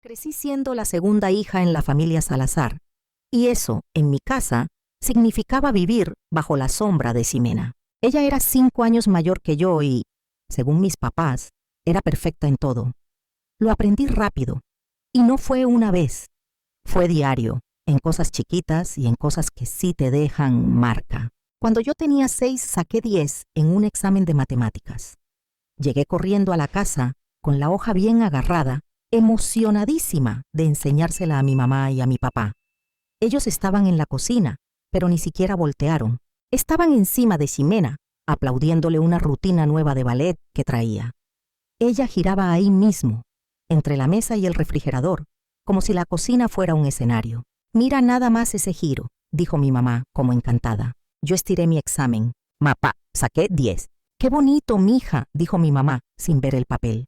Crecí siendo la segunda hija en la familia Salazar, y eso, en mi casa, significaba vivir bajo la sombra de Ximena. Ella era 5 años mayor que yo y, según mis papás, era perfecta en todo. Lo aprendí rápido, y no fue una vez, fue diario, en cosas chiquitas y en cosas que sí te dejan marca. Cuando yo tenía 6, saqué 10 en un examen de matemáticas. Llegué corriendo a la casa, con la hoja bien agarrada, emocionadísima de enseñársela a mi mamá y a mi papá. Ellos estaban en la cocina, pero ni siquiera voltearon. Estaban encima de Ximena, aplaudiéndole una rutina nueva de ballet que traía. Ella giraba ahí mismo, entre la mesa y el refrigerador, como si la cocina fuera un escenario. «Mira nada más ese giro», dijo mi mamá, como encantada. Yo estiré mi examen. «Mapá, saqué 10. «Qué bonito, mija», dijo mi mamá, sin ver el papel.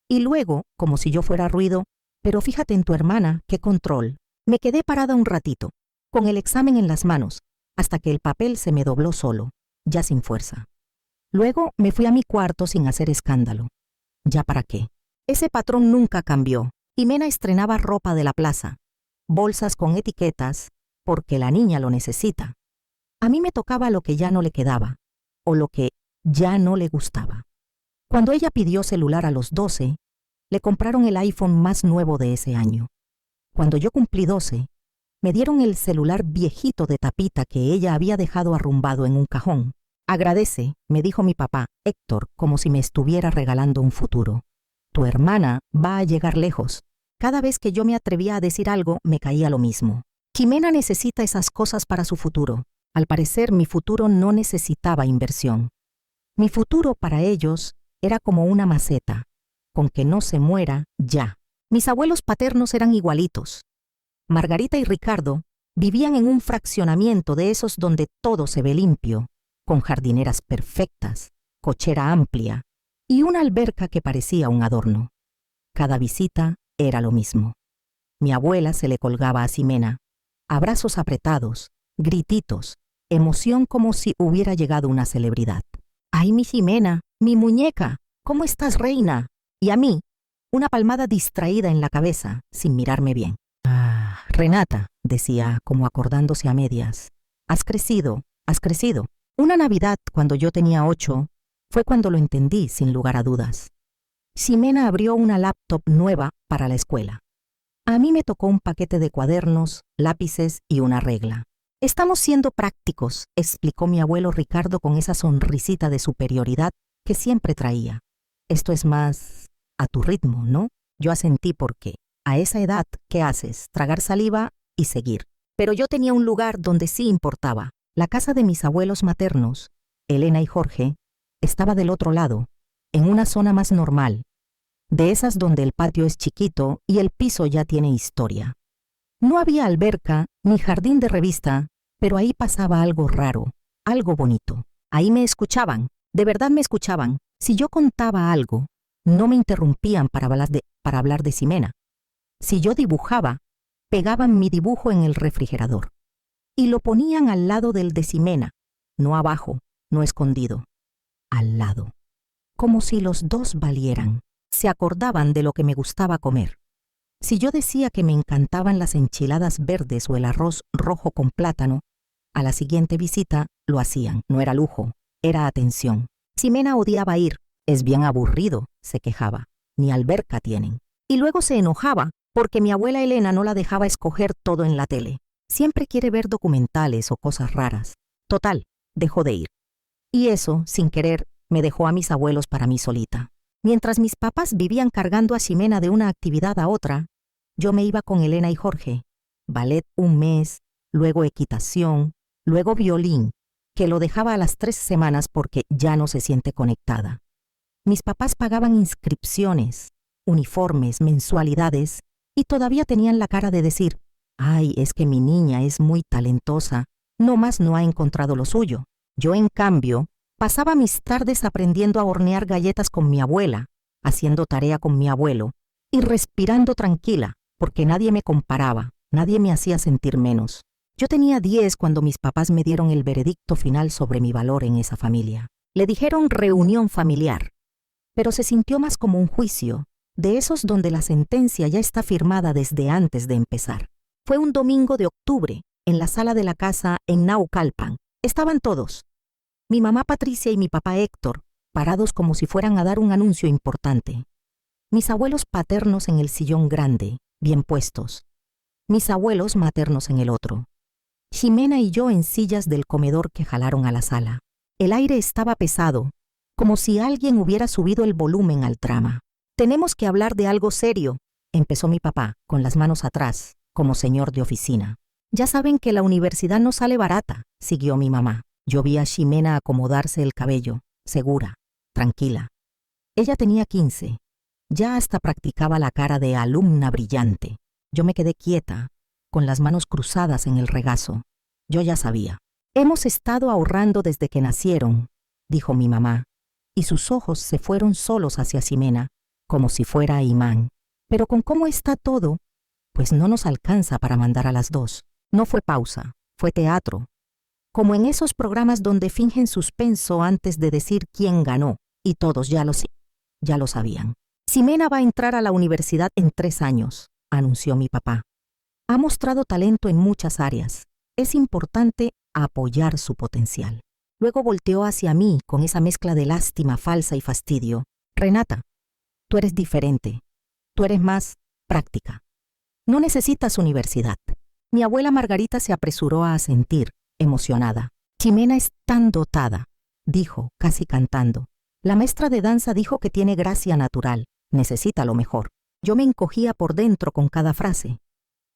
Y luego, como si yo fuera ruido, «Pero fíjate en tu hermana, qué control». Me quedé parada un ratito, con el examen en las manos, hasta que el papel se me dobló solo, ya sin fuerza. Luego me fui a mi cuarto sin hacer escándalo. ¿Ya para qué? Ese patrón nunca cambió. Ximena estrenaba ropa de la plaza, bolsas con etiquetas, porque la niña lo necesita. A mí me tocaba lo que ya no le quedaba, o lo que ya no le gustaba. Cuando ella pidió celular a los 12, le compraron el iPhone más nuevo de ese año. Cuando yo cumplí 12, me dieron el celular viejito de tapita que ella había dejado arrumbado en un cajón. «Agradece», me dijo mi papá, Héctor, como si me estuviera regalando un futuro. «Tu hermana va a llegar lejos». Cada vez que yo me atrevía a decir algo, me caía lo mismo. Ximena necesita esas cosas para su futuro. Al parecer, mi futuro no necesitaba inversión. Mi futuro para ellos era como una maceta, con que no se muera ya. Mis abuelos paternos eran igualitos. Margarita y Ricardo vivían en un fraccionamiento de esos donde todo se ve limpio, con jardineras perfectas, cochera amplia y una alberca que parecía un adorno. Cada visita era lo mismo. Mi abuela se le colgaba a Ximena, abrazos apretados, grititos, emoción como si hubiera llegado una celebridad. «¡Ay, mi Ximena, mi muñeca! ¿Cómo estás, reina?» Y a mí, una palmada distraída en la cabeza, sin mirarme bien. «Ah, Renata», decía, como acordándose a medias, has crecido, has crecido». Una Navidad, cuando yo tenía 8, fue cuando lo entendí, sin lugar a dudas. Ximena abrió una laptop nueva para la escuela. A mí me tocó un paquete de cuadernos, lápices y una regla. «Estamos siendo prácticos», explicó mi abuelo Ricardo con esa sonrisita de superioridad que siempre traía. «Esto es más a tu ritmo, ¿no?» Yo asentí porque, a esa edad, ¿qué haces? Tragar saliva y seguir. Pero yo tenía un lugar donde sí importaba. La casa de mis abuelos maternos, Elena y Jorge, estaba del otro lado, en una zona más normal, de esas donde el patio es chiquito y el piso ya tiene historia. No había alberca ni jardín de revista, pero ahí pasaba algo raro, algo bonito. Ahí me escuchaban, de verdad me escuchaban. Si yo contaba algo, no me interrumpían para hablar de Ximena. Si yo dibujaba, pegaban mi dibujo en el refrigerador y lo ponían al lado del de Ximena, no abajo, no escondido, al lado. Como si los dos valieran. Se acordaban de lo que me gustaba comer. Si yo decía que me encantaban las enchiladas verdes o el arroz rojo con plátano, a la siguiente visita lo hacían. No era lujo, era atención. Ximena odiaba ir. «Es bien aburrido», se quejaba. «Ni alberca tienen». Y luego se enojaba porque mi abuela Elena no la dejaba escoger todo en la tele. Siempre quiere ver documentales o cosas raras. Total, dejó de ir. Y eso, sin querer, me dejó a mis abuelos para mí solita. Mientras mis papás vivían cargando a Ximena de una actividad a otra, yo me iba con Elena y Jorge. Ballet un mes, luego equitación, luego violín, que lo dejaba a las 3 semanas porque ya no se siente conectada. Mis papás pagaban inscripciones, uniformes, mensualidades, y todavía tenían la cara de decir: «Ay, es que mi niña es muy talentosa, nomás no ha encontrado lo suyo». Yo, en cambio, pasaba mis tardes aprendiendo a hornear galletas con mi abuela, haciendo tarea con mi abuelo y respirando tranquila, porque nadie me comparaba, nadie me hacía sentir menos. Yo tenía 10 cuando mis papás me dieron el veredicto final sobre mi valor en esa familia. Le dijeron reunión familiar, pero se sintió más como un juicio, de esos donde la sentencia ya está firmada desde antes de empezar. Fue un domingo de octubre, en la sala de la casa en Naucalpan. Estaban todos, mi mamá Patricia y mi papá Héctor, parados como si fueran a dar un anuncio importante. Mis abuelos paternos en el sillón grande, bien puestos. Mis abuelos maternos en el otro. Ximena y yo en sillas del comedor que jalaron a la sala. El aire estaba pesado, como si alguien hubiera subido el volumen al drama. «Tenemos que hablar de algo serio», empezó mi papá, con las manos atrás, como señor de oficina. «Ya saben que la universidad no sale barata», siguió mi mamá. Yo vi a Ximena acomodarse el cabello, segura, tranquila. Ella tenía 15. Ya hasta practicaba la cara de alumna brillante. Yo me quedé quieta, con las manos cruzadas en el regazo. Yo ya sabía. «Hemos estado ahorrando desde que nacieron», dijo mi mamá, y sus ojos se fueron solos hacia Ximena, como si fuera imán. «Pero con cómo está todo, pues no nos alcanza para mandar a las dos». No fue pausa, fue teatro. Como en esos programas donde fingen suspenso antes de decir quién ganó, y todos ya lo sabían. «Ximena va a entrar a la universidad en 3 años», anunció mi papá. «Ha mostrado talento en muchas áreas. Es importante apoyar su potencial». Luego volteó hacia mí con esa mezcla de lástima falsa y fastidio. «Renata, tú eres diferente. Tú eres más práctica. No necesitas universidad». Mi abuela Margarita se apresuró a asentir, emocionada. «Ximena es tan dotada», dijo, casi cantando. «La maestra de danza dijo que tiene gracia natural. Necesita lo mejor». Yo me encogía por dentro con cada frase.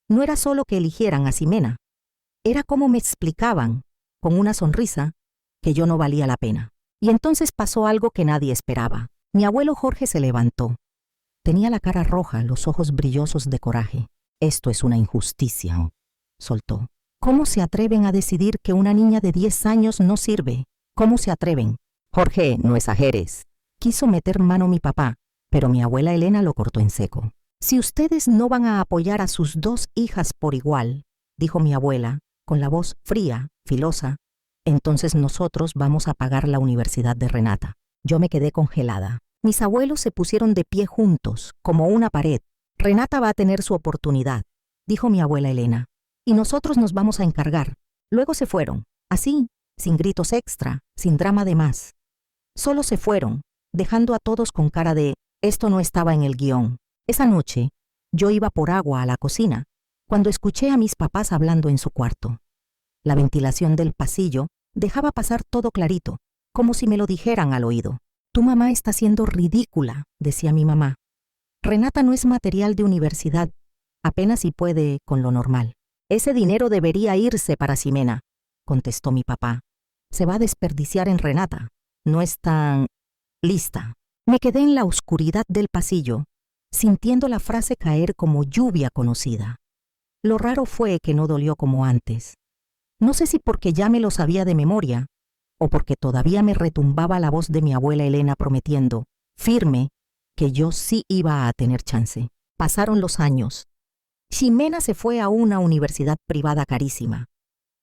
No era solo que eligieran a Ximena. Era como me explicaban, con una sonrisa, que yo no valía la pena. Y entonces pasó algo que nadie esperaba. Mi abuelo Jorge se levantó. Tenía la cara roja, los ojos brillosos de coraje. «Esto es una injusticia», soltó. «¿Cómo se atreven a decidir que una niña de 10 años no sirve? ¿Cómo se atreven?» «Jorge, no exageres». Quiso meter mano mi papá, pero mi abuela Elena lo cortó en seco. «Si ustedes no van a apoyar a sus 2 hijas por igual», dijo mi abuela, con la voz fría, filosa, «entonces nosotros vamos a pagar la universidad de Renata». Yo me quedé congelada. Mis abuelos se pusieron de pie juntos, como una pared. «Renata va a tener su oportunidad», dijo mi abuela Elena, «y nosotros nos vamos a encargar». Luego se fueron, así, sin gritos extra, sin drama de más. Solo se fueron, dejando a todos con cara de «esto no estaba en el guión». Esa noche, yo iba por agua a la cocina, cuando escuché a mis papás hablando en su cuarto. La ventilación del pasillo dejaba pasar todo clarito, como si me lo dijeran al oído. «Tu mamá está siendo ridícula», decía mi mamá. «Renata no es material de universidad, apenas si puede con lo normal». «Ese dinero debería irse para Ximena», contestó mi papá. «Se va a desperdiciar en Renata. No es tan lista». Me quedé en la oscuridad del pasillo, sintiendo la frase caer como lluvia conocida. Lo raro fue que no dolió como antes. No sé si porque ya me lo sabía de memoria, o porque todavía me retumbaba la voz de mi abuela Elena prometiendo, firme, que yo sí iba a tener chance. Pasaron los años. Ximena se fue a una universidad privada carísima.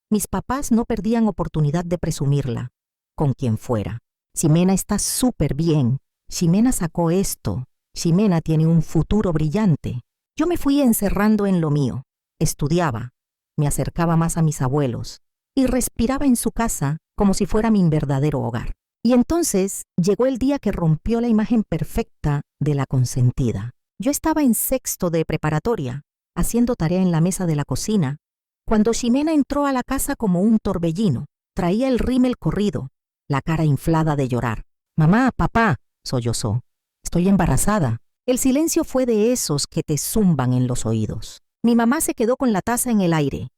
Mis papás no perdían oportunidad de presumirla, con quien fuera. «Ximena está súper bien. Ximena sacó esto. Ximena tiene un futuro brillante». Yo me fui encerrando en lo mío. Estudiaba, me acercaba más a mis abuelos y respiraba en su casa como si fuera mi verdadero hogar. Y entonces llegó el día que rompió la imagen perfecta de la consentida. Yo estaba en 6º de preparatoria, haciendo tarea en la mesa de la cocina, cuando Ximena entró a la casa como un torbellino. Traía el rímel corrido, la cara inflada de llorar. «Mamá, papá», sollozó, «estoy embarazada». El silencio fue de esos que te zumban en los oídos. Mi mamá se quedó con la taza en el aire.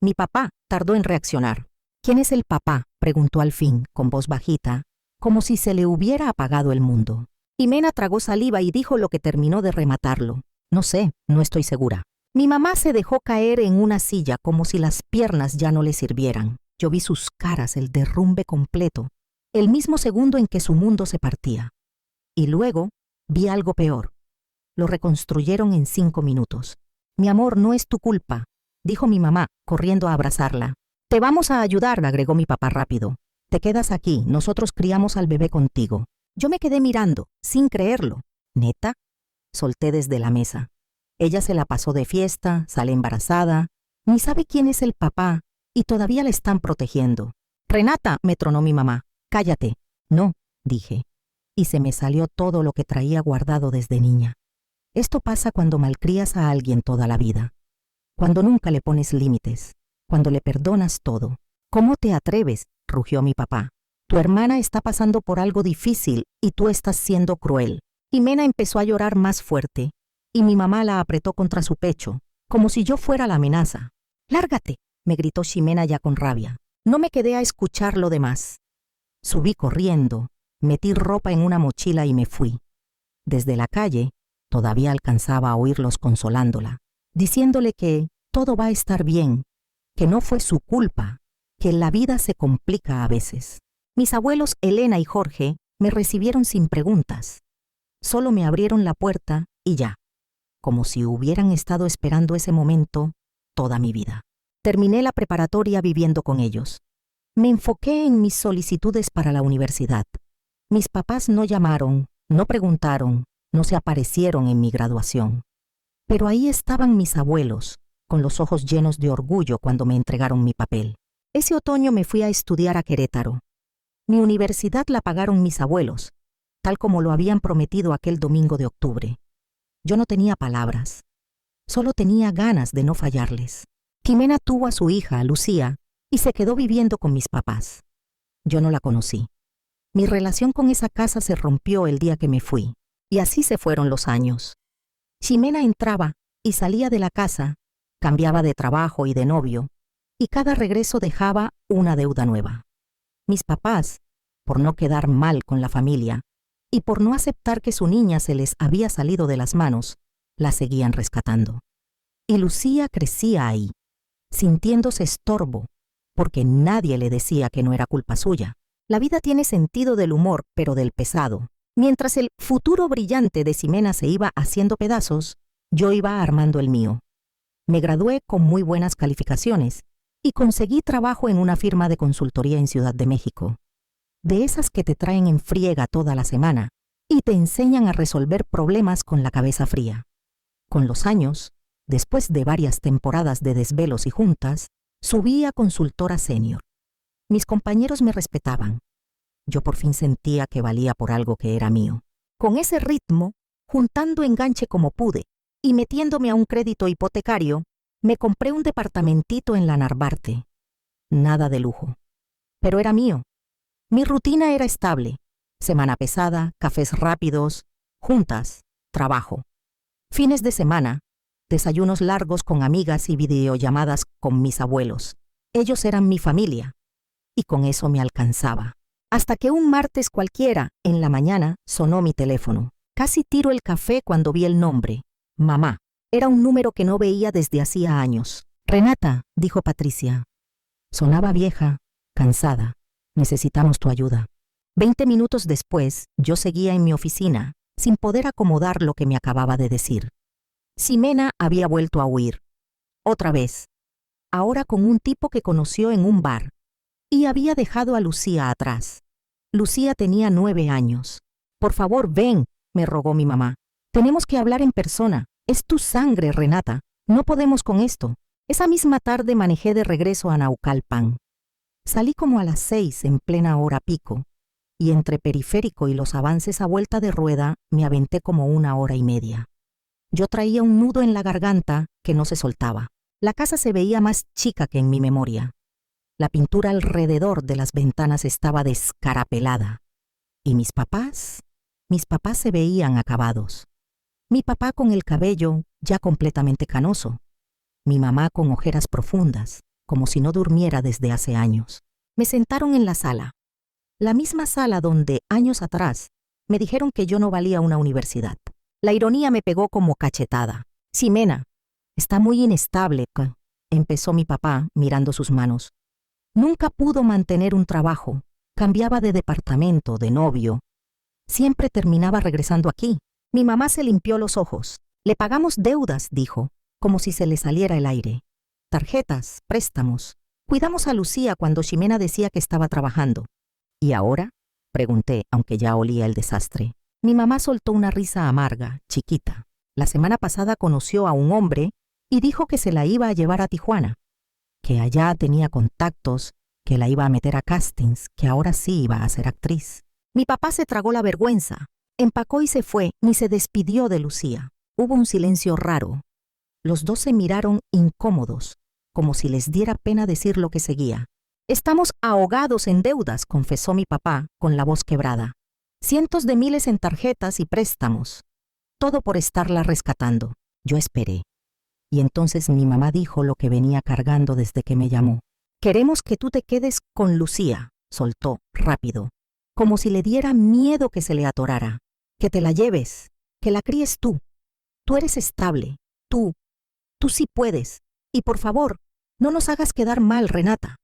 Mi papá tardó en reaccionar. «¿Quién es el papá?», preguntó al fin, con voz bajita, como si se le hubiera apagado el mundo. Ximena tragó saliva y dijo lo que terminó de rematarlo. «No sé, no estoy segura». Mi mamá se dejó caer en una silla como si las piernas ya no le sirvieran. Yo vi sus caras, el derrumbe completo, el mismo segundo en que su mundo se partía. Y luego vi algo peor. Lo reconstruyeron en 5 minutos. «Mi amor, no es tu culpa», dijo mi mamá, corriendo a abrazarla. «Te vamos a ayudar», agregó mi papá rápido. «Te quedas aquí, nosotros criamos al bebé contigo». Yo me quedé mirando, sin creerlo. ¿Neta? solté desde la mesa. Ella se la pasó de fiesta, sale embarazada, ni sabe quién es el papá y todavía la están protegiendo. Renata, me tronó mi mamá. Cállate. No, dije. Y se me salió todo lo que traía guardado desde niña. Esto pasa cuando malcrías a alguien toda la vida. Cuando nunca le pones límites. Cuando le perdonas todo. ¿Cómo te atreves?, rugió mi papá. Tu hermana está pasando por algo difícil y tú estás siendo cruel. Ximena empezó a llorar más fuerte y mi mamá la apretó contra su pecho, como si yo fuera la amenaza. Lárgate, me gritó Ximena ya con rabia. No me quedé a escuchar lo demás. Subí corriendo, metí ropa en una mochila y me fui. Desde la calle, todavía alcanzaba a oírlos consolándola, diciéndole que todo va a estar bien, que no fue su culpa, que la vida se complica a veces. Mis abuelos Elena y Jorge me recibieron sin preguntas. Solo me abrieron la puerta y ya, como si hubieran estado esperando ese momento toda mi vida. Terminé la preparatoria viviendo con ellos. Me enfoqué en mis solicitudes para la universidad. Mis papás no llamaron, no preguntaron, no se aparecieron en mi graduación. Pero ahí estaban mis abuelos, con los ojos llenos de orgullo cuando me entregaron mi papel. Ese otoño me fui a estudiar a Querétaro. Mi universidad la pagaron mis abuelos, tal como lo habían prometido aquel domingo de octubre. Yo no tenía palabras, solo tenía ganas de no fallarles. Ximena tuvo a su hija, Lucía, y se quedó viviendo con mis papás. Yo no la conocí. Mi relación con esa casa se rompió el día que me fui, y así se fueron los años. Ximena entraba y salía de la casa, cambiaba de trabajo y de novio, y cada regreso dejaba una deuda nueva. Mis papás, por no quedar mal con la familia y por no aceptar que su niña se les había salido de las manos, la seguían rescatando. Y Lucía crecía ahí, sintiéndose estorbo, porque nadie le decía que no era culpa suya. La vida tiene sentido del humor, pero del pesado. Mientras el futuro brillante de Ximena se iba haciendo pedazos, yo iba armando el mío. Me gradué con muy buenas calificaciones y conseguí trabajo en una firma de consultoría en Ciudad de México. De esas que te traen en friega toda la semana y te enseñan a resolver problemas con la cabeza fría. Con los años, después de varias temporadas de desvelos y juntas, subí a consultora senior. Mis compañeros me respetaban. Yo por fin sentía que valía por algo que era mío. Con ese ritmo, juntando enganche como pude y metiéndome a un crédito hipotecario, me compré un departamentito en la Narvarte. Nada de lujo. Pero era mío. Mi rutina era estable. Semana pesada, cafés rápidos, juntas, trabajo. Fines de semana, desayunos largos con amigas y videollamadas con mis abuelos. Ellos eran mi familia. Y con eso me alcanzaba. Hasta que un martes cualquiera, en la mañana, sonó mi teléfono. Casi tiro el café cuando vi el nombre. Mamá. Era un número que no veía desde hacía años. Renata, dijo Patricia. Sonaba vieja, cansada. Necesitamos tu ayuda. 20 minutos después, yo seguía en mi oficina, sin poder acomodar lo que me acababa de decir. Ximena había vuelto a huir. Otra vez. Ahora con un tipo que conoció en un bar. Y había dejado a Lucía atrás. Lucía tenía 9 años. Por favor, ven, me rogó mi mamá. Tenemos que hablar en persona. Es tu sangre, Renata. No podemos con esto. Esa misma tarde manejé de regreso a Naucalpan. Salí como a las 6 en plena hora pico, y entre Periférico y los avances a vuelta de rueda me aventé como 1 hora y media. Yo traía un nudo en la garganta que no se soltaba. La casa se veía más chica que en mi memoria. La pintura alrededor de las ventanas estaba descarapelada. ¿Y mis papás? Mis papás se veían acabados. Mi papá con el cabello ya completamente canoso. Mi mamá con ojeras profundas, como si no durmiera desde hace años. Me sentaron en la sala. La misma sala donde, años atrás, me dijeron que yo no valía una universidad. La ironía me pegó como cachetada. Ximena, está muy inestable, empezó mi papá mirando sus manos. Nunca pudo mantener un trabajo. Cambiaba de departamento, de novio. Siempre terminaba regresando aquí. Mi mamá se limpió los ojos. Le pagamos deudas, dijo, como si se le saliera el aire. Tarjetas, préstamos. Cuidamos a Lucía cuando Ximena decía que estaba trabajando. ¿Y ahora?, pregunté, aunque ya olía el desastre. Mi mamá soltó una risa amarga, chiquita. La semana pasada conoció a un hombre y dijo que se la iba a llevar a Tijuana, que allá tenía contactos, que la iba a meter a castings, que ahora sí iba a ser actriz. Mi papá se tragó la vergüenza, empacó y se fue, ni se despidió de Lucía. Hubo un silencio raro. Los dos se miraron incómodos, como si les diera pena decir lo que seguía. Estamos ahogados en deudas, confesó mi papá con la voz quebrada. Cientos de miles en tarjetas y préstamos. Todo por estarla rescatando. Yo esperé. Y entonces mi mamá dijo lo que venía cargando desde que me llamó. Queremos que tú te quedes con Lucía, soltó rápido, como si le diera miedo que se le atorara. Que te la lleves, que la críes tú. Tú eres estable, tú sí puedes. Y por favor, no nos hagas quedar mal, Renata.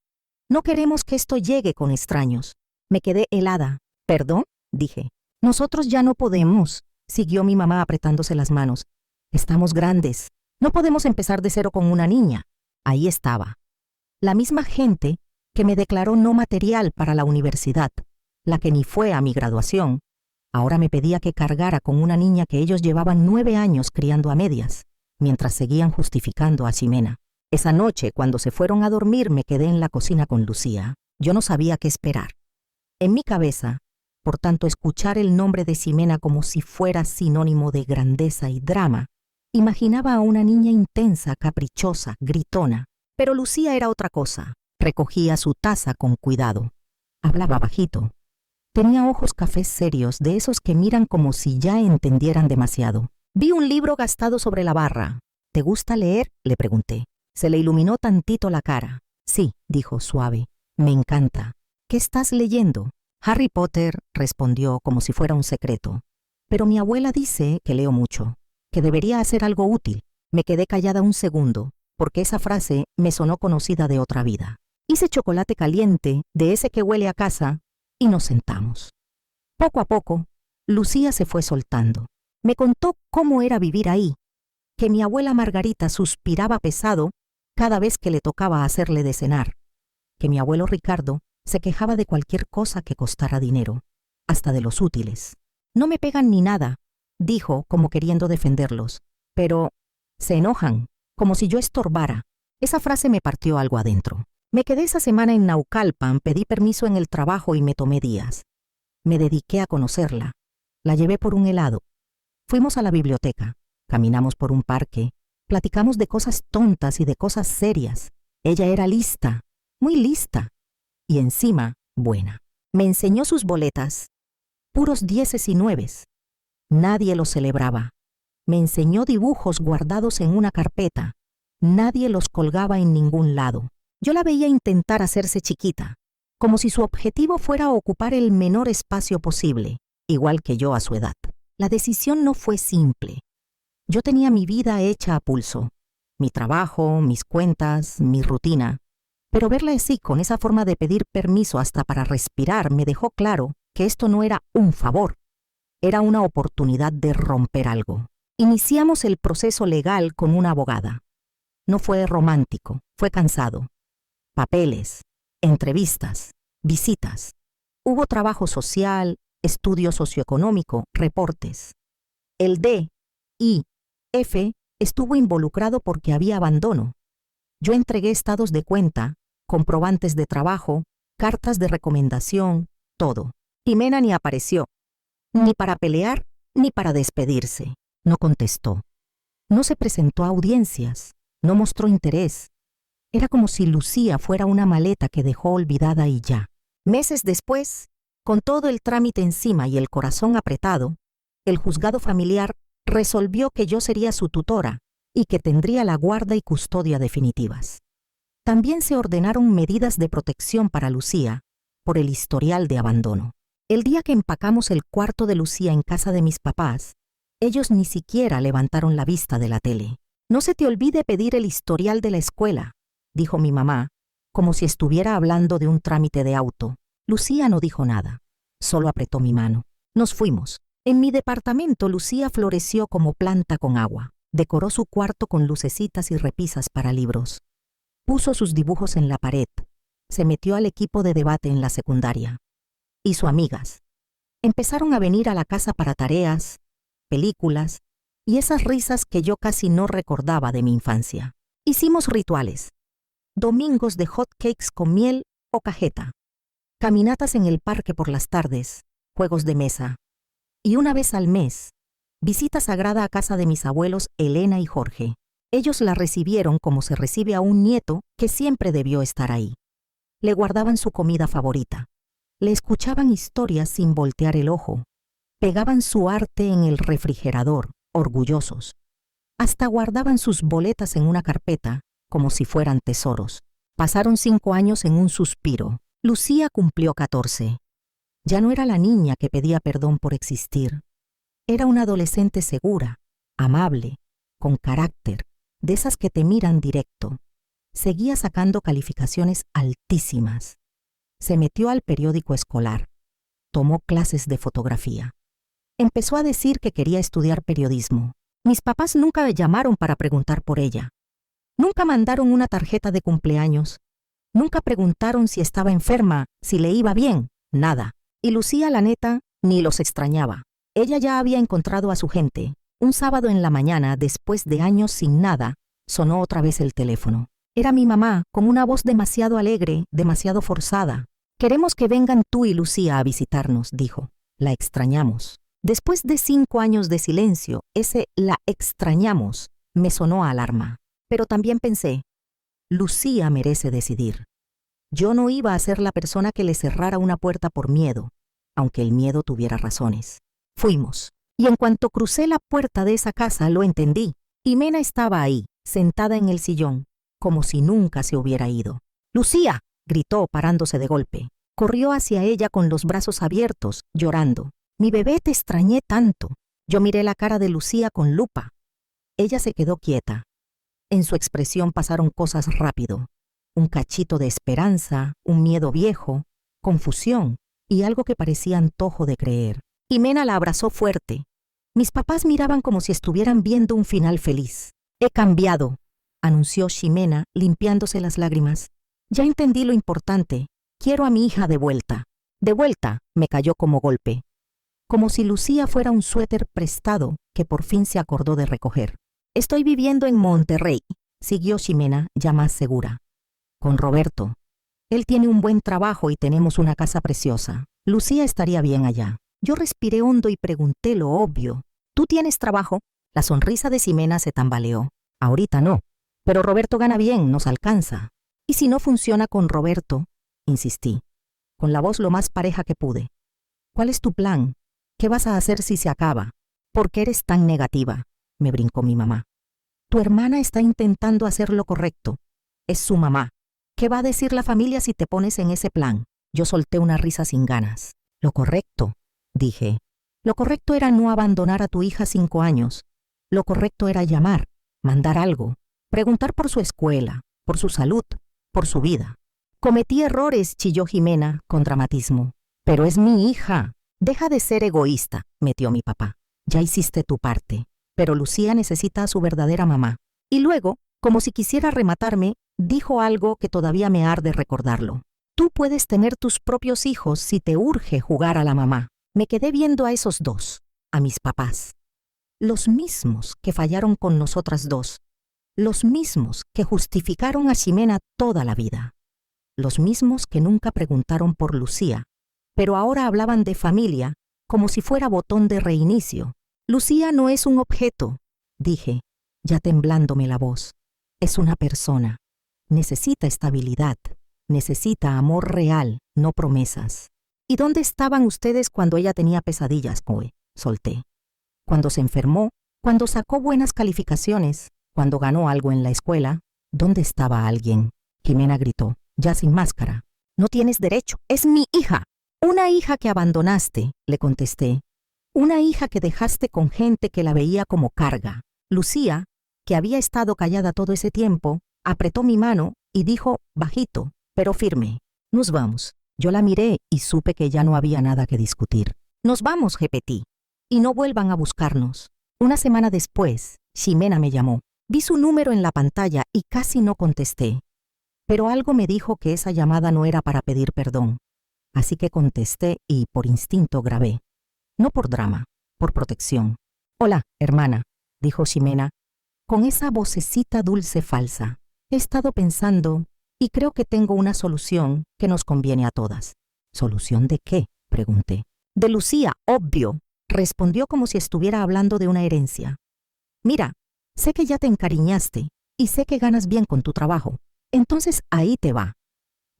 No queremos que esto llegue con extraños. Me quedé helada. ¿Perdón? Dije. Nosotros ya no podemos, siguió mi mamá apretándose las manos. Estamos grandes. No podemos empezar de cero con una niña. Ahí estaba. La misma gente que me declaró no material para la universidad, la que ni fue a mi graduación, ahora me pedía que cargara con una niña que ellos llevaban 9 años criando a medias, mientras seguían justificando a Ximena. Esa noche, cuando se fueron a dormir, me quedé en la cocina con Lucía. Yo no sabía qué esperar. En mi cabeza, por tanto, escuchar el nombre de Ximena como si fuera sinónimo de grandeza y drama, imaginaba a una niña intensa, caprichosa, gritona. Pero Lucía era otra cosa. Recogía su taza con cuidado. Hablaba bajito. Tenía ojos cafés serios, de esos que miran como si ya entendieran demasiado. Vi un libro gastado sobre la barra. ¿Te gusta leer?, le pregunté. Se le iluminó tantito la cara. Sí, dijo suave. Me encanta. ¿Qué estás leyendo? Harry Potter, respondió como si fuera un secreto. Pero mi abuela dice que leo mucho, que debería hacer algo útil. Me quedé callada un segundo, porque esa frase me sonó conocida de otra vida. Hice chocolate caliente, de ese que huele a casa, y nos sentamos. Poco a poco, Lucía se fue soltando. Me contó cómo era vivir ahí, que mi abuela Margarita suspiraba pesado cada vez que le tocaba hacerle de cenar, que mi abuelo Ricardo se quejaba de cualquier cosa que costara dinero, hasta de los útiles. No me pegan ni nada, dijo como queriendo defenderlos, pero se enojan, como si yo estorbara. Esa frase me partió algo adentro. Me quedé esa semana en Naucalpan, pedí permiso en el trabajo y me tomé días. Me dediqué a conocerla. La llevé por un helado. Fuimos a la biblioteca, caminamos por un parque, platicamos de cosas tontas y de cosas serias. Ella era lista, muy lista, y encima buena. Me enseñó sus boletas, puros 10 y 9. Nadie los celebraba. Me enseñó dibujos guardados en una carpeta. Nadie los colgaba en ningún lado. Yo la veía intentar hacerse chiquita, como si su objetivo fuera ocupar el menor espacio posible, igual que yo a su edad. La decisión no fue simple. Yo tenía mi vida hecha a pulso, mi trabajo, mis cuentas, mi rutina. Pero verla así, con esa forma de pedir permiso hasta para respirar, me dejó claro que esto no era un favor, era una oportunidad de romper algo. Iniciamos el proceso legal con una abogada. No fue romántico, fue cansado. Papeles, entrevistas, visitas. Hubo trabajo social, estudio socioeconómico, reportes. El D, I, F estuvo involucrado porque había abandono. Yo entregué estados de cuenta, comprobantes de trabajo, cartas de recomendación, todo. Ximena ni apareció, ni para pelear, ni para despedirse. No contestó. No se presentó a audiencias, no mostró interés. Era como si Lucía fuera una maleta que dejó olvidada y ya. Meses después, con todo el trámite encima y el corazón apretado, el juzgado familiar resolvió que yo sería su tutora y que tendría la guarda y custodia definitivas. También se ordenaron medidas de protección para Lucía por el historial de abandono. El día que empacamos el cuarto de Lucía en casa de mis papás, ellos ni siquiera levantaron la vista de la tele. No se te olvide pedir el historial de la escuela, dijo mi mamá, como si estuviera hablando de un trámite de auto. Lucía no dijo nada, solo apretó mi mano. Nos fuimos. En mi departamento, Lucía floreció como planta con agua. Decoró su cuarto con lucecitas y repisas para libros. Puso sus dibujos en la pared. Se metió al equipo de debate en la secundaria. Hizo amigas. Empezaron a venir a la casa para tareas, películas y esas risas que yo casi no recordaba de mi infancia. Hicimos rituales, domingos de hot cakes con miel o cajeta, caminatas en el parque por las tardes, juegos de mesa, y una vez al mes, visita sagrada a casa de mis abuelos Elena y Jorge. Ellos la recibieron como se recibe a un nieto que siempre debió estar ahí. Le guardaban su comida favorita, le escuchaban historias sin voltear el ojo, pegaban su arte en el refrigerador, orgullosos. Hasta guardaban sus boletas en una carpeta, como si fueran tesoros. Pasaron 5 años en un suspiro. Lucía cumplió 14. Ya no era la niña que pedía perdón por existir. Era una adolescente segura, amable, con carácter, de esas que te miran directo. Seguía sacando calificaciones altísimas. Se metió al periódico escolar. Tomó clases de fotografía. Empezó a decir que quería estudiar periodismo. Mis papás nunca me llamaron para preguntar por ella. Nunca mandaron una tarjeta de cumpleaños. Nunca preguntaron si estaba enferma, si le iba bien, nada. Y Lucía, la neta, ni los extrañaba. Ella ya había encontrado a su gente. Un sábado en la mañana, después de años sin nada, sonó otra vez el teléfono. Era mi mamá, con una voz demasiado alegre, demasiado forzada. «Queremos que vengan tú y Lucía a visitarnos», dijo. «La extrañamos». Después de 5 años de silencio, ese «la extrañamos» me sonó a alarma. Pero también pensé, Lucía merece decidir. Yo no iba a ser la persona que le cerrara una puerta por miedo, aunque el miedo tuviera razones. Fuimos, y en cuanto crucé la puerta de esa casa lo entendí. Jimena estaba ahí, sentada en el sillón, como si nunca se hubiera ido. «¡Lucía!», gritó parándose de golpe. Corrió hacia ella con los brazos abiertos, llorando. «Mi bebé, te extrañé tanto». Yo miré la cara de Lucía con lupa. Ella se quedó quieta. En su expresión pasaron cosas rápido. Un cachito de esperanza, un miedo viejo, confusión y algo que parecía antojo de creer. Jimena la abrazó fuerte. Mis papás miraban como si estuvieran viendo un final feliz. «He cambiado», anunció Jimena, limpiándose las lágrimas. «Ya entendí lo importante. Quiero a mi hija de vuelta». «De vuelta», me cayó como golpe. Como si Lucía fuera un suéter prestado que por fin se acordó de recoger. «Estoy viviendo en Monterrey», siguió Jimena, ya más segura. «Con Roberto. Él tiene un buen trabajo y tenemos una casa preciosa. Lucía estaría bien allá». Yo respiré hondo y pregunté lo obvio. «¿Tú tienes trabajo?» La sonrisa de Jimena se tambaleó. «Ahorita no. Pero Roberto gana bien, nos alcanza». «¿Y si no funciona con Roberto?», insistí, con la voz lo más pareja que pude. «¿Cuál es tu plan? ¿Qué vas a hacer si se acaba? ¿Por qué eres tan negativa?», me brincó mi mamá. «Tu hermana está intentando hacer lo correcto. Es su mamá. ¿Qué va a decir la familia si te pones en ese plan?». Yo solté una risa sin ganas. «Lo correcto», dije. «Lo correcto era no abandonar a tu hija 5 años. Lo correcto era llamar, mandar algo, preguntar por su escuela, por su salud, por su vida». «Cometí errores», chilló Jimena con dramatismo. «Pero es mi hija». «Deja de ser egoísta», metió mi papá. «Ya hiciste tu parte. Pero Lucía necesita a su verdadera mamá». Y luego, como si quisiera rematarme, dijo algo que todavía me arde recordarlo. «Tú puedes tener tus propios hijos si te urge jugar a la mamá». Me quedé viendo a esos dos, a mis papás. Los mismos que fallaron con nosotras dos. Los mismos que justificaron a Jimena toda la vida. Los mismos que nunca preguntaron por Lucía, pero ahora hablaban de familia como si fuera botón de reinicio. «Lucía no es un objeto», dije, ya temblándome la voz. «Es una persona. Necesita estabilidad. Necesita amor real, no promesas». «¿Y dónde estaban ustedes cuando ella tenía pesadillas, Poe?», solté. «Cuando se enfermó, cuando sacó buenas calificaciones, cuando ganó algo en la escuela, ¿dónde estaba alguien?». Jimena gritó, ya sin máscara. «No tienes derecho. Es mi hija». «Una hija que abandonaste», le contesté. «Una hija que dejaste con gente que la veía como carga». Lucía, que había estado callada todo ese tiempo, apretó mi mano y dijo bajito, pero firme: «Nos vamos». Yo la miré y supe que ya no había nada que discutir. «Nos vamos», repetí. «Y no vuelvan a buscarnos». Una semana después, Jimena me llamó. Vi su número en la pantalla y casi no contesté. Pero algo me dijo que esa llamada no era para pedir perdón. Así que contesté y, por instinto, grabé. no por drama, por protección. «Hola, hermana», dijo Ximena, con esa vocecita dulce falsa. «He estado pensando y creo que tengo una solución que nos conviene a todas». «¿Solución de qué?», pregunté. «De Lucía, obvio», respondió como si estuviera hablando de una herencia. «Mira, sé que ya te encariñaste y sé que ganas bien con tu trabajo. Entonces ahí te va.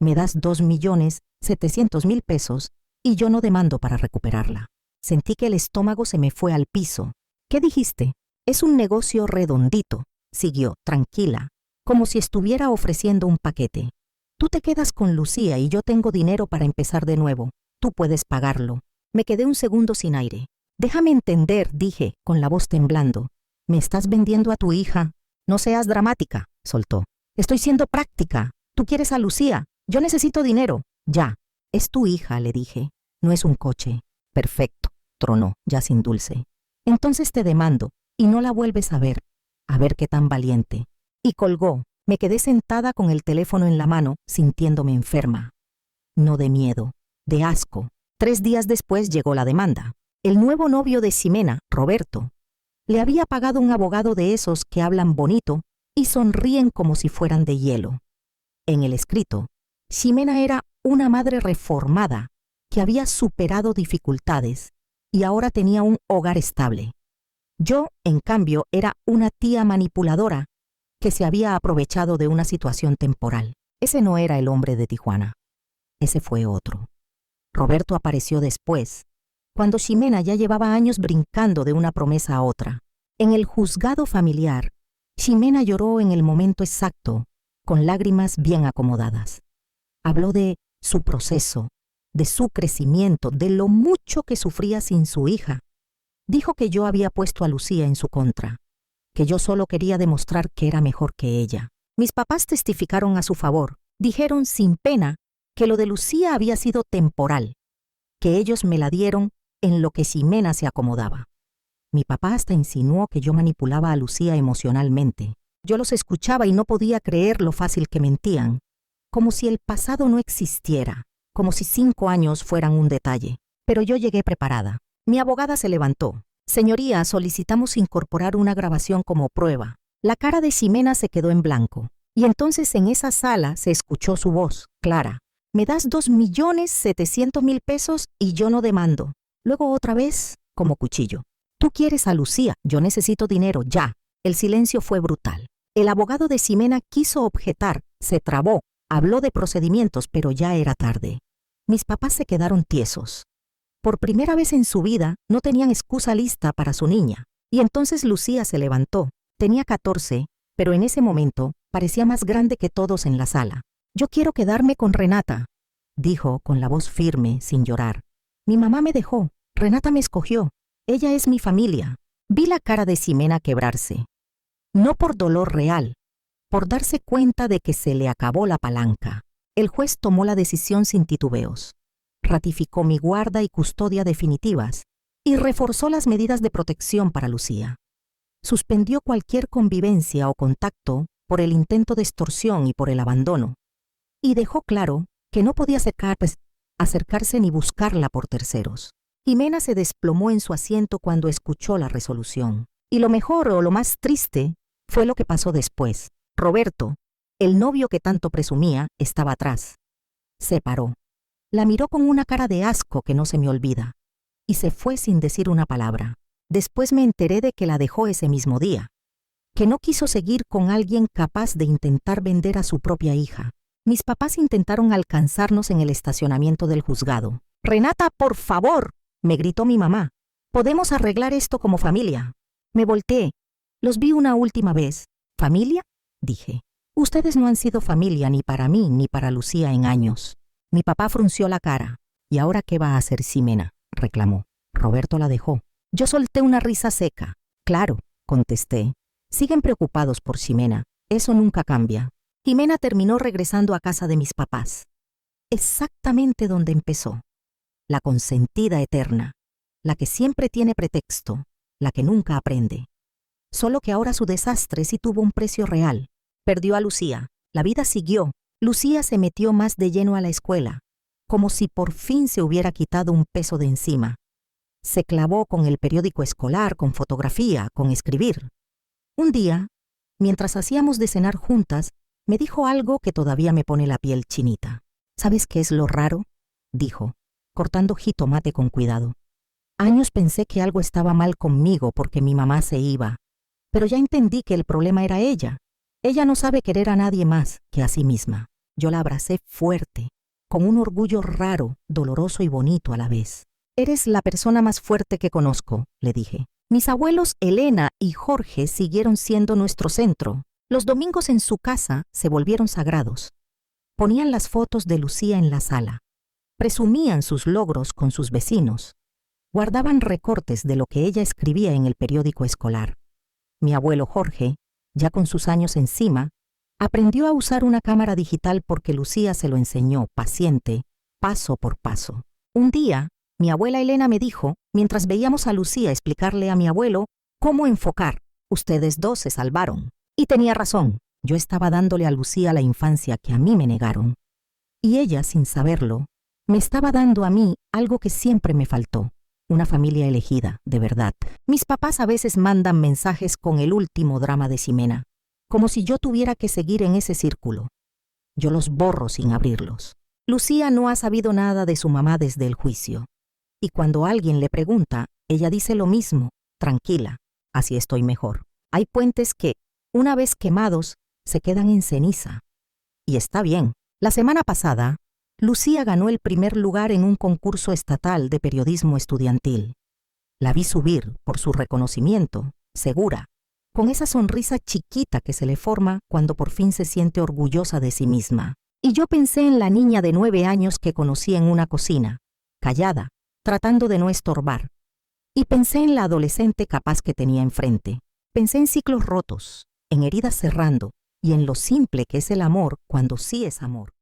Me das 2.700.000 pesos y yo no demando para recuperarla». Sentí que el estómago se me fue al piso. «¿Qué dijiste?» «Es un negocio redondito», siguió, tranquila, como si estuviera ofreciendo un paquete. «Tú te quedas con Lucía y yo tengo dinero para empezar de nuevo. Tú puedes pagarlo». Me quedé un segundo sin aire. «Déjame entender», dije, con la voz temblando. «¿Me estás vendiendo a tu hija?» «No seas dramática», soltó. «Estoy siendo práctica. Tú quieres a Lucía. Yo necesito dinero. Ya». «Es tu hija», le dije. «No es un coche». «Perfecto», tronó, ya sin dulce. «Entonces te demando, y no la vuelves a ver qué tan valiente». Y colgó. Me quedé sentada con el teléfono en la mano, sintiéndome enferma. No de miedo, de asco. 3 días después llegó la demanda. El nuevo novio de Ximena, Roberto, le había pagado un abogado de esos que hablan bonito y sonríen como si fueran de hielo. En el escrito, Ximena era una madre reformada que había superado dificultades y ahora tenía un hogar estable. Yo, en cambio, era una tía manipuladora que se había aprovechado de una situación temporal. Ese no era el hombre de Tijuana. Ese fue otro. Roberto apareció después, cuando Ximena ya llevaba años brincando de una promesa a otra. En el juzgado familiar, Ximena lloró en el momento exacto, con lágrimas bien acomodadas. Habló de su proceso, de su crecimiento, de lo mucho que sufría sin su hija. Dijo que yo había puesto a Lucía en su contra, que yo solo quería demostrar que era mejor que ella. Mis papás testificaron a su favor. Dijeron sin pena que lo de Lucía había sido temporal, que ellos me la dieron en lo que Ximena se acomodaba. Mi papá hasta insinuó que yo manipulaba a Lucía emocionalmente. Yo los escuchaba y no podía creer lo fácil que mentían, como si el pasado no existiera, como si 5 años fueran un detalle. Pero yo llegué preparada. Mi abogada se levantó. «Señoría, solicitamos incorporar una grabación como prueba». La cara de Ximena se quedó en blanco. Y entonces en esa sala se escuchó su voz, clara. «Me das 2.700.000 pesos y yo no demando». Luego otra vez, como cuchillo. «Tú quieres a Lucía, yo necesito dinero, ya». El silencio fue brutal. El abogado de Ximena quiso objetar, se trabó, habló de procedimientos, pero ya era tarde. Mis papás se quedaron tiesos. Por primera vez en su vida no tenían excusa lista para su niña. Y entonces Lucía se levantó. Tenía 14, pero en ese momento parecía más grande que todos en la sala. «Yo quiero quedarme con Renata», dijo con la voz firme, sin llorar. «Mi mamá me dejó. Renata me escogió. Ella es mi familia». Vi la cara de Ximena quebrarse. No por dolor real, por darse cuenta de que se le acabó la palanca. El juez tomó la decisión sin titubeos. Ratificó mi guarda y custodia definitivas y reforzó las medidas de protección para Lucía. Suspendió cualquier convivencia o contacto por el intento de extorsión y por el abandono, y dejó claro que no podía acercarse ni buscarla por terceros. Ximena se desplomó en su asiento cuando escuchó la resolución. Y lo mejor o lo más triste fue lo que pasó después. Roberto, el novio que tanto presumía, estaba atrás. Se paró. La miró con una cara de asco que no se me olvida, y se fue sin decir una palabra. Después me enteré de que la dejó ese mismo día, que no quiso seguir con alguien capaz de intentar vender a su propia hija. Mis papás intentaron alcanzarnos en el estacionamiento del juzgado. «Renata, por favor», me gritó mi mamá. «Podemos arreglar esto como familia». Me volteé. Los vi una última vez. «¿Familia?», dije. «Ustedes no han sido familia ni para mí ni para Lucía en años». Mi papá frunció la cara. «¿Y ahora qué va a hacer Ximena?», reclamó. Roberto la dejó. Yo solté una risa seca. «Claro», contesté. «Siguen preocupados por Ximena. Eso nunca cambia». Ximena terminó regresando a casa de mis papás. Exactamente donde empezó. La consentida eterna. La que siempre tiene pretexto. La que nunca aprende. Solo que ahora su desastre sí tuvo un precio real. Perdió a Lucía. La vida siguió. Lucía se metió más de lleno a la escuela, como si por fin se hubiera quitado un peso de encima. Se clavó con el periódico escolar, con fotografía, con escribir. Un día, mientras hacíamos de cenar juntas, me dijo algo que todavía me pone la piel chinita. ¿Sabes qué es lo raro?, dijo, cortando jitomate con cuidado. Años pensé que algo estaba mal conmigo porque mi mamá se iba, pero ya entendí que el problema era ella. Ella no sabe querer a nadie más que a sí misma. Yo la abracé fuerte, con un orgullo raro, doloroso y bonito a la vez. Eres la persona más fuerte que conozco, le dije. Mis abuelos Elena y Jorge siguieron siendo nuestro centro. Los domingos en su casa se volvieron sagrados. Ponían las fotos de Lucía en la sala. Presumían sus logros con sus vecinos. Guardaban recortes de lo que ella escribía en el periódico escolar. Mi abuelo Jorge, ya con sus años encima, aprendió a usar una cámara digital porque Lucía se lo enseñó, paciente, paso por paso. Un día, mi abuela Elena me dijo, mientras veíamos a Lucía explicarle a mi abuelo cómo enfocar: ustedes dos se salvaron. Y tenía razón, yo estaba dándole a Lucía la infancia que a mí me negaron. Y ella, sin saberlo, me estaba dando a mí algo que siempre me faltó: una familia elegida, de verdad. Mis papás a veces mandan mensajes con el último drama de Ximena, como si yo tuviera que seguir en ese círculo. Yo los borro sin abrirlos. Lucía no ha sabido nada de su mamá desde el juicio. Y cuando alguien le pregunta, ella dice lo mismo: tranquila, así estoy mejor. Hay puentes que, una vez quemados, se quedan en ceniza. Y está bien. La semana pasada, Lucía ganó el primer lugar en un concurso estatal de periodismo estudiantil. La vi subir, por su reconocimiento, segura, con esa sonrisa chiquita que se le forma cuando por fin se siente orgullosa de sí misma. Y yo pensé en la niña de 9 años que conocí en una cocina, callada, tratando de no estorbar. Y pensé en la adolescente capaz que tenía enfrente. Pensé en ciclos rotos, en heridas cerrando, y en lo simple que es el amor cuando sí es amor.